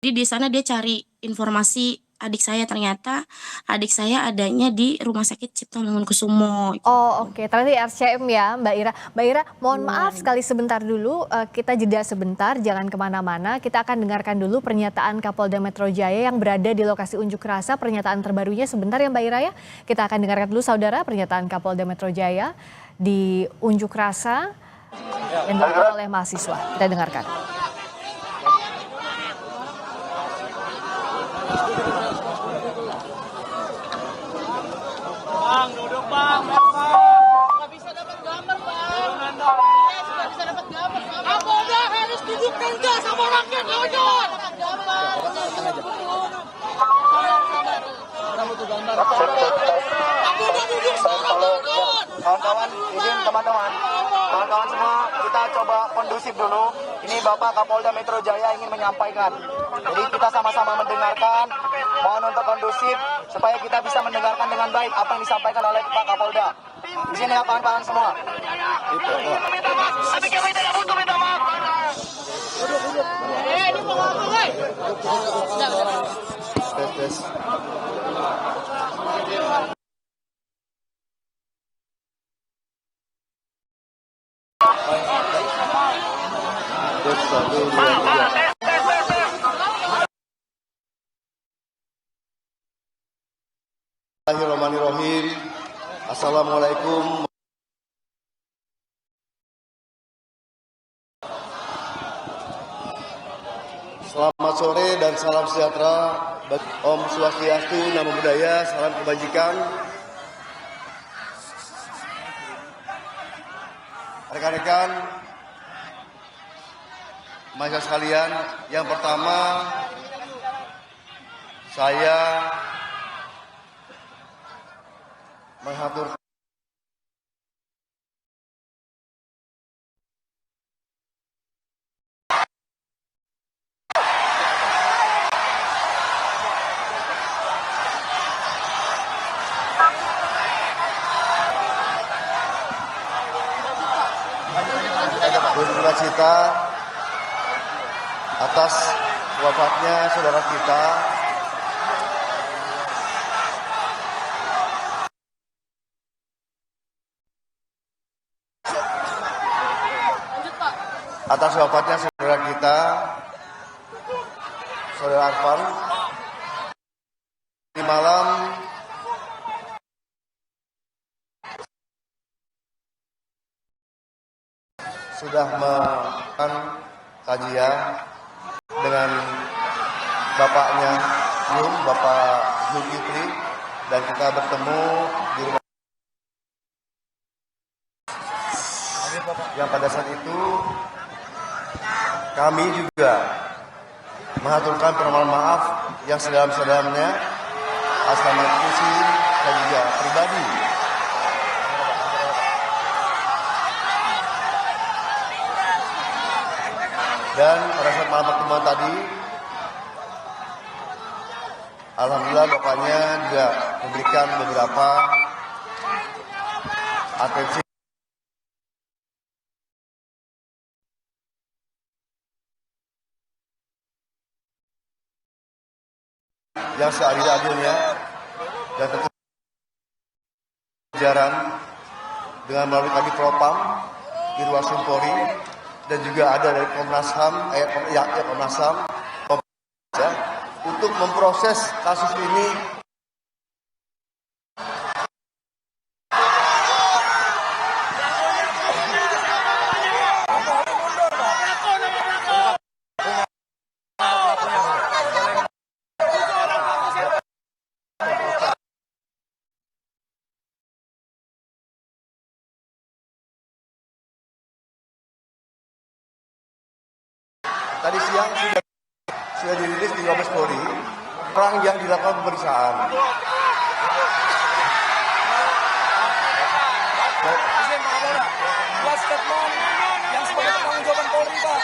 Jadi di sana dia cari informasi adik saya, ternyata adik saya adanya di Rumah Sakit Cipto Mangunkusumo Oh, gitu. oke. Ternyata di RCM ya, Mbak Ira. Mbak Ira, mohon maaf Iya. sekali sebentar dulu, kita jeda sebentar, jangan kemana-mana. Kita akan dengarkan dulu pernyataan Kapolda Metro Jaya yang berada di lokasi unjuk rasa, pernyataan terbarunya sebentar ya Mbak Ira ya. Kita akan dengarkan dulu saudara pernyataan Kapolda Metro Jaya di unjuk rasa yang dilakukan oleh mahasiswa. Kita dengarkan. Bang, duduk bang, nggak bisa dapat gambar bang. Yes, nggak bisa dapat gambar. Kapolda harus duduk kerja sama rakyat kawan-kawan. Kapolda duduk sama kawan-kawan. Kawan-kawan, izin teman-teman. Kawan-kawan semua, kita coba kondusif dulu. Ini Bapak Kapolda Metro Jaya ingin menyampaikan. Jadi kita sama-sama mendengarkan. Mohon untuk kondusif supaya kita bisa mendengarkan dengan baik apa yang disampaikan oleh Pak Kapolda. Di sini ya kawan-kawan semua. Tapi kami tidak butuh minta maaf. Ini mau ngomong, woi. Bismillahirrahmanirrahim. Assalamualaikum. Selamat sore dan salam sejahtera. Om Swastiastu, Namo Buddhaya, salam kebajikan. Rekan-rekan, mahasiswa sekalian, yang pertama saya mengatur berduka cita atas wafatnya saudara kita saudara Arfan di malam sudah melakukan kajian dengan bapaknya Bapak Zulkifli, dan kita bertemu di rumah yang pada saat itu kami juga mengaturkan permohonan maaf yang sedalam-sedalamnya atas nama institusi dan juga pribadi. Dan pada saat malam pertemuan tadi, alhamdulillah bapaknya juga memberikan beberapa atensi yang seadil-adilnya dan tentu jajaran dengan melalui Kadif Propam, Irwasul Polri, dan juga ada dari Komnas HAM, Komnas HAM untuk memproses kasus ini. Tadi siang sudah dirilis di Mabes Polri orang yang dilakukan pemeriksaan. Statement yang sebagai pertanggungjawaban Polri, Pak.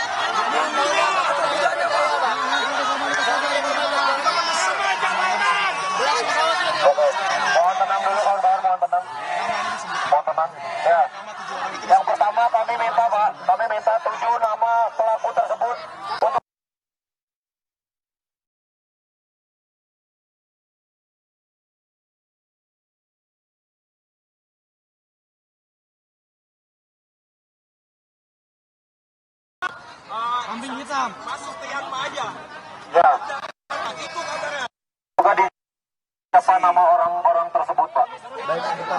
Mohon tenang dulu kawan-kawan, mohon tenang. Mohon tenang. Ya. Yang pertama kami minta Pak, kami minta 7 nama pelaku tersebut untuk Kambing hitam. Masuk ke Yanma aja. Ya. Itu kabarnya. Bukan di siapa nama orang-orang tersebut, Pak? Baik, kita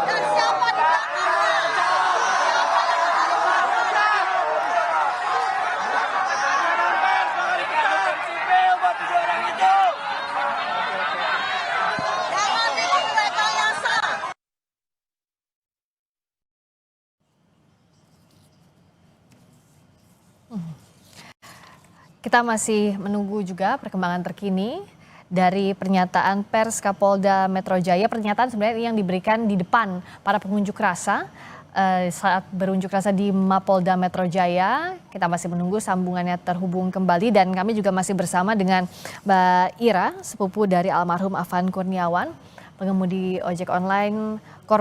Kita masih menunggu juga perkembangan terkini dari pernyataan pers Kapolda Metro Jaya. Pernyataan sebenarnya yang diberikan di depan para pengunjuk rasa saat berunjuk rasa di Mapolda Metro Jaya. Kita masih menunggu sambungannya terhubung kembali dan kami juga masih bersama dengan Mbak Ira, sepupu dari almarhum Afan Kurniawan, pengemudi ojek online korban